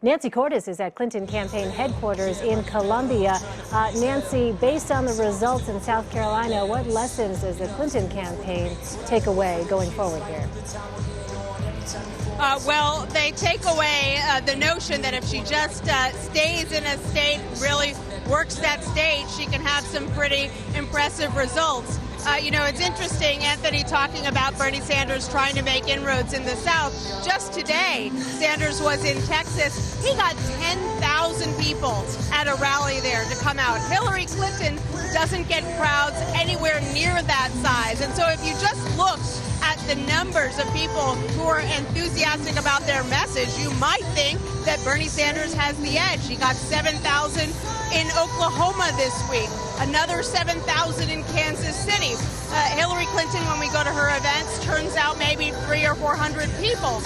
Nancy Cordes is at Clinton campaign headquarters in Columbia. Nancy, based on the results in South Carolina, what lessons does the Clinton campaign take away going forward here? Well, they take away the notion that if she just stays in a state, really works that state, she can have some pretty impressive results. It's interesting, Anthony, talking about Bernie Sanders trying to make inroads in the South. Just today, Sanders was in Texas. He got 10,000 people at a rally there to come out. Hillary Clinton doesn't get crowds anywhere near that size. And so if you just look at the numbers of people who are enthusiastic about their message, you might think that Bernie Sanders has the edge. He got 7,000 in Oklahoma this week, another 7,000 in Kansas City. Hillary Clinton, when we go to her events, turns out maybe 300 or 400 people.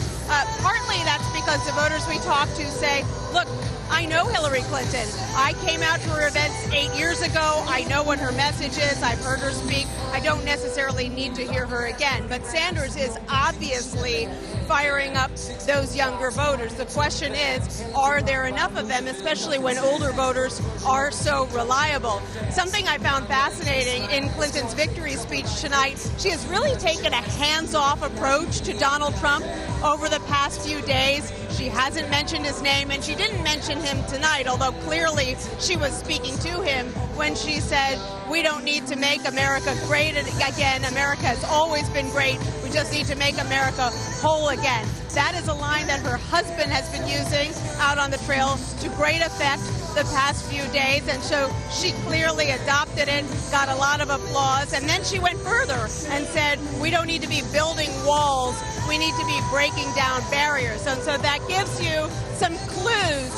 Partly that's because the voters we talk to say, look, I know Hillary Clinton. I came out to her events 8 years ago. I know what her message is. I've heard her speak. I don't necessarily need to hear her again. But Sanders is obviously firing up those younger voters. The question is, are there enough of them, especially when older voters are so reliable? Something I found fascinating in Clinton's victory speech tonight, she has really taken a hands-off approach to Donald Trump over the past few days. She hasn't mentioned his name, and she didn't mention him tonight, although clearly she was speaking to him when she said, we don't need to make America great again. America has always been great. We just need to make America whole again. That is a line that her husband has been using out on the trail to great effect the past few days, and so she clearly adopted it, got a lot of applause, and then she went further and said, we don't need to be building walls, we need to be breaking down barriers. And so that gives you some clues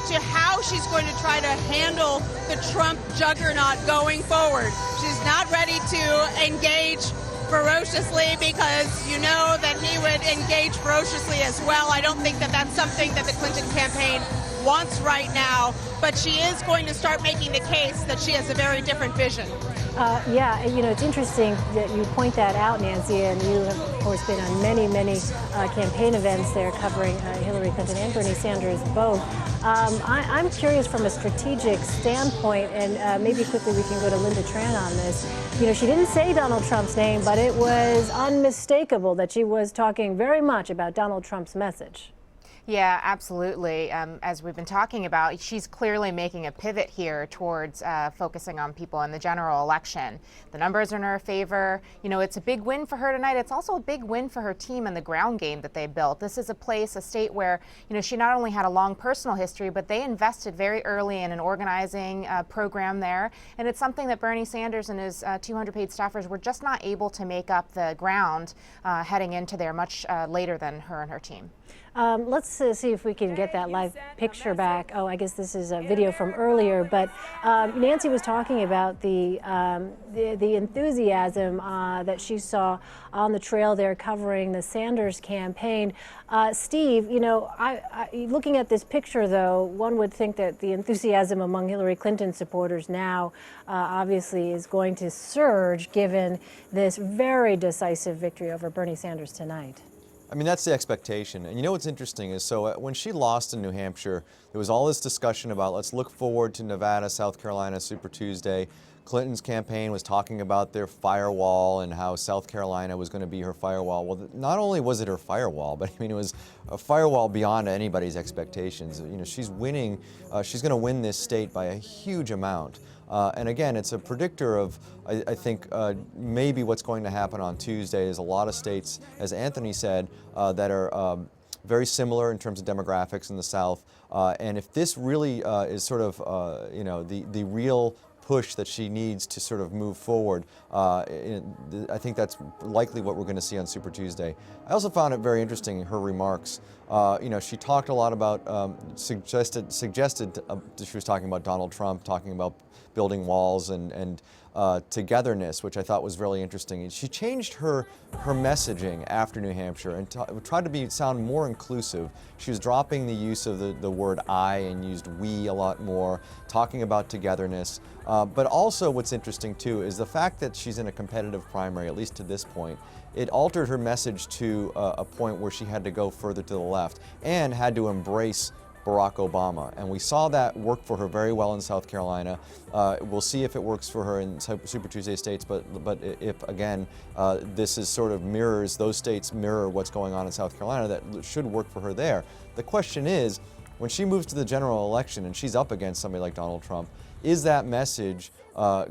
to how she's going to try to handle the Trump juggernaut going forward. She's not ready to engage ferociously, because you know that he would engage ferociously as well. I don't think that that's something that the Clinton campaign wants right now, but she is going to start making the case that she has a very different vision. Yeah, it's interesting that you point that out, Nancy, and you have, of course, been on many campaign events there covering Hillary Clinton and Bernie Sanders both. I'm curious from a strategic standpoint, and maybe quickly we can go to Linda Tran on this. She didn't say Donald Trump's name, but it was unmistakable that she was talking very much about Donald Trump's message. Yeah, absolutely. As we've been talking about, she's clearly making a pivot here towards focusing on people in the general election. The numbers are in her favor. It's a big win for her tonight. It's also a big win for her team and the ground game that they built. This is a state where, she not only had a long personal history, but they invested very early in an organizing program there. And it's something that Bernie Sanders and his 200 paid staffers were just not able to make up the ground heading into there much later than her and her team. Let's see if we can get that live picture back. Oh, I guess this is a video from earlier, but Nancy was talking about the enthusiasm that she saw on the trail there covering the Sanders campaign. Steve, looking at this picture, though, one would think that the enthusiasm among Hillary Clinton supporters now obviously is going to surge given this very decisive victory over Bernie Sanders tonight. I mean, that's the expectation. And what's interesting is, so when she lost in New Hampshire, there was all this discussion about let's look forward to Nevada, South Carolina, Super Tuesday. Clinton's campaign was talking about their firewall and how South Carolina was going to be her firewall. Well, not only was it her firewall, but it was a firewall beyond anybody's expectations. She's winning, she's going to win this state by a huge amount. And again, it's a predictor of, I think, maybe what's going to happen on Tuesday. There's a lot of states, as Anthony said, that are very similar in terms of demographics in the South. And if this really is sort of, the real push that she needs to sort of move forward, I think that's likely what we're going to see on Super Tuesday. I also found it very interesting, her remarks. She talked a lot about, suggested she was talking about Donald Trump, talking about building walls and togetherness, which I thought was really interesting. And she changed her messaging after New Hampshire and tried to sound more inclusive. She was dropping the use of the word I and used we a lot more, talking about togetherness. But also what's interesting too is the fact that she's in a competitive primary, at least to this point. It altered her message to a point where she had to go further to the left and had to embrace Barack Obama. And we saw that work for her very well in South Carolina. We'll see if it works for her in Super Tuesday states, but if, again, this is sort of mirrors, those states mirror what's going on in South Carolina, that should work for her there. The question is, when she moves to the general election and she's up against somebody like Donald Trump, is that message how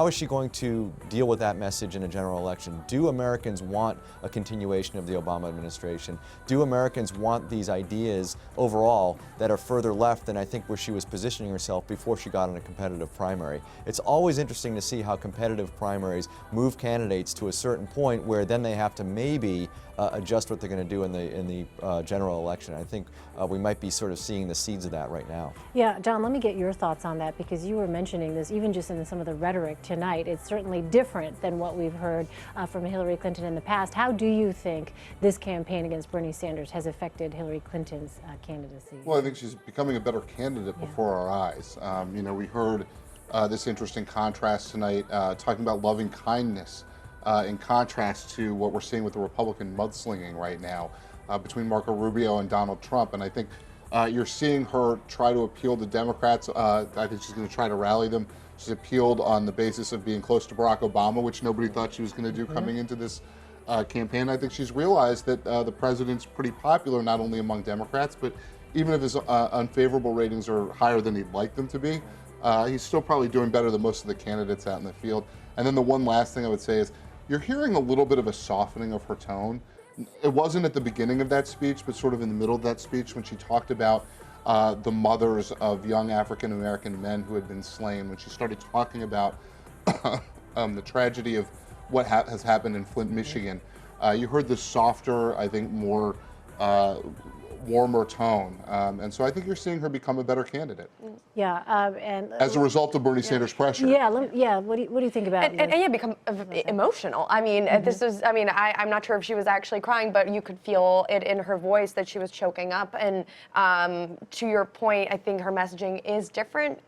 is she going to deal with that message in a general election? Do Americans want a continuation of the Obama administration? Do Americans want these ideas overall that are further left than I think where she was positioning herself before she got in a competitive primary? It's always interesting to see how competitive primaries move candidates to a certain point where then they have to maybe adjust what they're going to do in the general election. I think we might be sort of seeing the seeds of that right now. Yeah, John, let me get your thoughts on that, because you were mentioning this even just in some of the rhetoric tonight. It's certainly different than what we've heard from Hillary Clinton in the past. How do you think this campaign against Bernie Sanders has affected Hillary Clinton's candidacy? Well, I think she's becoming a better candidate before our eyes. You know, we heard this interesting contrast tonight, talking about loving kindness in contrast to what we're seeing with the Republican mudslinging right now between Marco Rubio and Donald Trump. And I think you're seeing her try to appeal to Democrats. I think she's going to try to rally them. She's appealed on the basis of being close to Barack Obama, which nobody thought she was going to do coming into this campaign. I think she's realized that the president's pretty popular, not only among Democrats, but even if his unfavorable ratings are higher than he'd like them to be, he's still probably doing better than most of the candidates out in the field. And then the one last thing I would say is, you're hearing a little bit of a softening of her tone. It wasn't at the beginning of that speech, but sort of in the middle of that speech when she talked about the mothers of young African-American men who had been slain, when she started talking about the tragedy of what has happened in Flint, Michigan. You heard this softer, I think more warmer tone. And so I think you're seeing her become a better candidate. Yeah, and as a result of Bernie Sanders' pressure. Yeah, what do you think about and yeah, become emotional. I mean, this is, I mean, I'm not sure if she was actually crying, but you could feel it in her voice that she was choking up. And to your point, I think her messaging is different.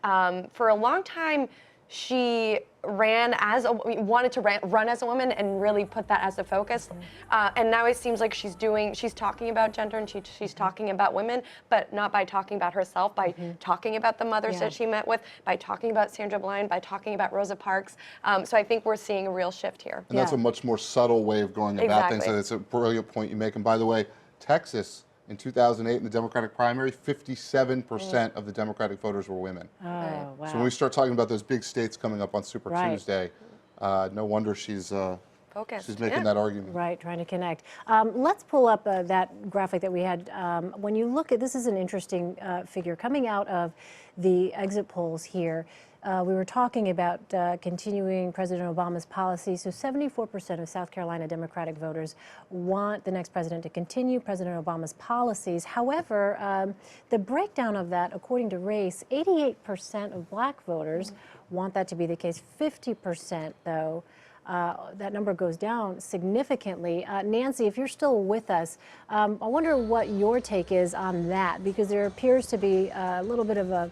For a long time, she wanted to run as a woman and really put that as a focus. And now it seems like she's talking about gender and she's talking about women, but not by talking about herself, by talking about the mothers that she met with, by talking about Sandra Bland, by talking about Rosa Parks. So I think we're seeing a real shift here. And that's a much more subtle way of going about things. And it's a brilliant point you make. And by the way, Texas, in 2008 in the Democratic primary, 57% of the Democratic voters were women. Oh, wow. So when we start talking about those big states coming up on Super Tuesday, no wonder she's making that argument. Right, trying to connect. Let's pull up that graphic that we had. When you look at, this is an interesting figure coming out of the exit polls here. We were talking about continuing President Obama's policy. So 74% of South Carolina Democratic voters want the next president to continue President Obama's policies. However, the breakdown of that, according to race, 88% of black voters want that to be the case. 50%, though, that number goes down significantly. Nancy, if you're still with us, I wonder what your take is on that, because there appears to be a little bit of a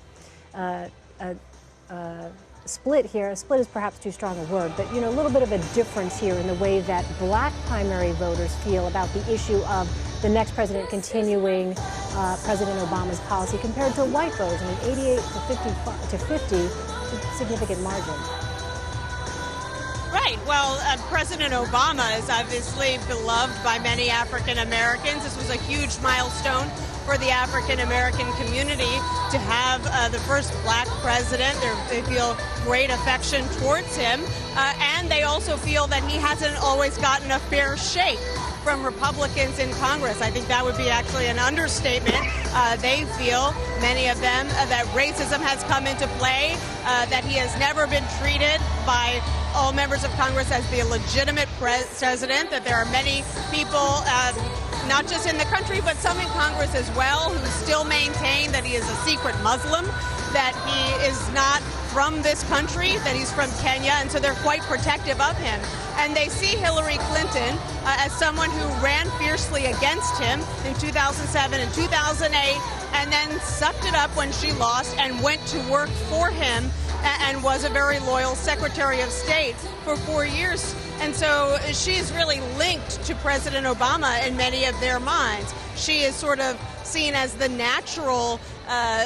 split here. A split is perhaps too strong a word, but a little bit of a difference here in the way that black primary voters feel about the issue of the next president continuing President Obama's policy compared to white voters. I mean, 88 to 50, a significant margin. Right. Well, President Obama is obviously beloved by many African Americans. This was a huge milestone for the African American community to have the first black president. They feel great affection towards him, and they also feel that he hasn't always gotten a fair shake from Republicans in Congress. I think that would be actually an understatement. They feel, many of them, that racism has come into play, that he has never been treated by all members of Congress as the legitimate president, that there are many people, not just in the country, but some in Congress as well, who still maintain that he is a secret Muslim, that he is not from this country, that he's from Kenya, and so they're quite protective of him. And they see Hillary Clinton as someone who ran fiercely against him in 2007 and 2008, and then sucked it up when she lost and went to work for him and was a very loyal Secretary of State for 4 years. And so she's really linked to President Obama in many of their minds. She is sort of seen as the natural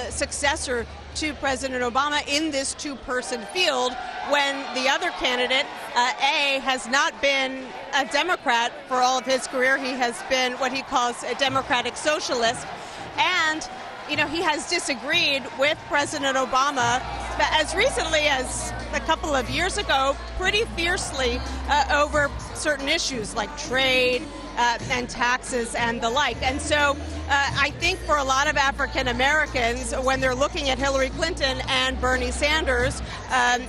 successor to President Obama in this two-person field, when the other candidate, has not been a Democrat for all of his career. He has been what he calls a democratic socialist. And, you know, he has disagreed with President Obama as recently as a couple of years ago pretty fiercely over certain issues like trade and taxes and the like. And so I think for a lot of African Americans, when they're looking at Hillary Clinton and Bernie Sanders,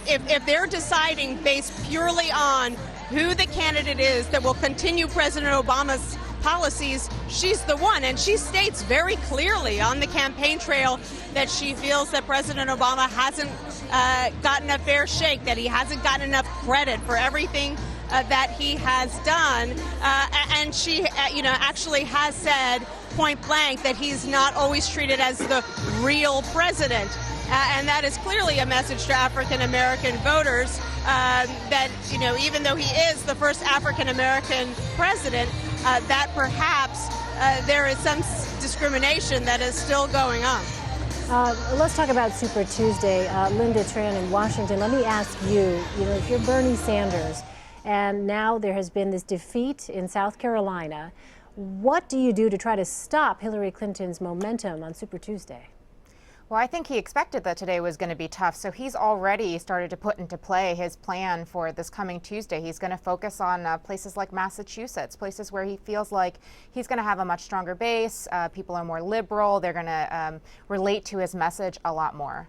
if they're deciding based purely on who the candidate is that will continue President Obama's policies, she's the one. And she states very clearly on the campaign trail that she feels that President Obama hasn't gotten a fair shake, that he hasn't gotten enough credit for everything that he has done. And she, actually has said point blank that he's not always treated as the real president. And that is clearly a message to African American voters that, even though he is the first African American president, that perhaps there is some discrimination that is still going on. Let's talk about Super Tuesday. Linda Tran in Washington, let me ask you, if you're Bernie Sanders and now there has been this defeat in South Carolina, what do you do to try to stop Hillary Clinton's momentum on Super Tuesday? Well, I think he expected that today was going to be tough, so he's already started to put into play his plan for this coming Tuesday. He's going to focus on places like Massachusetts, places where he feels like he's going to have a much stronger base. People are more liberal. They're going to relate to his message a lot more.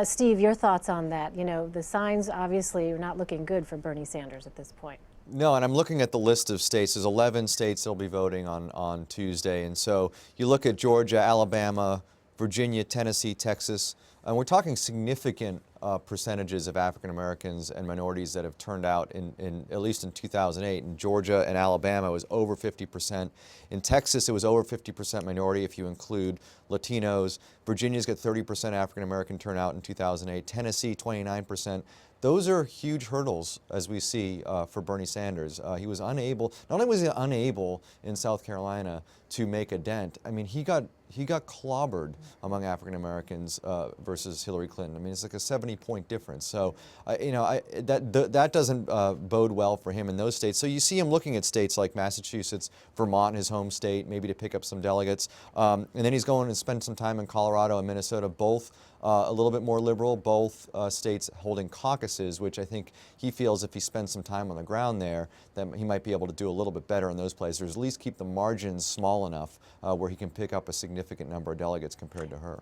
Steve, your thoughts on that? The signs obviously are not looking good for Bernie Sanders at this point. No, and I'm looking at the list of states. There's 11 states that'll be voting on Tuesday. And so you look at Georgia, Alabama, Virginia, Tennessee, Texas, and we're talking significant percentages of African Americans and minorities that have turned out in at least in 2008. In Georgia and Alabama, it was over 50%. In Texas, it was over 50% minority if you include Latinos. Virginia's got 30% African American turnout in 2008. Tennessee, 29%. Those are huge hurdles, as we see, for Bernie Sanders. He was unable, not only was he unable in South Carolina to make a dent, I mean, he got clobbered among African Americans versus Hillary Clinton. I mean, it's like a 70-point difference. So, that doesn't bode well for him in those states. So you see him looking at states like Massachusetts, Vermont, his home state, maybe to pick up some delegates. And then he's going to spend some time in Colorado and Minnesota, both a little bit more liberal, both states holding caucuses, which I think he feels if he spends some time on the ground there, that he might be able to do a little bit better in those places, or at least keep the margins small enough where he can pick up a significant number of delegates compared to her.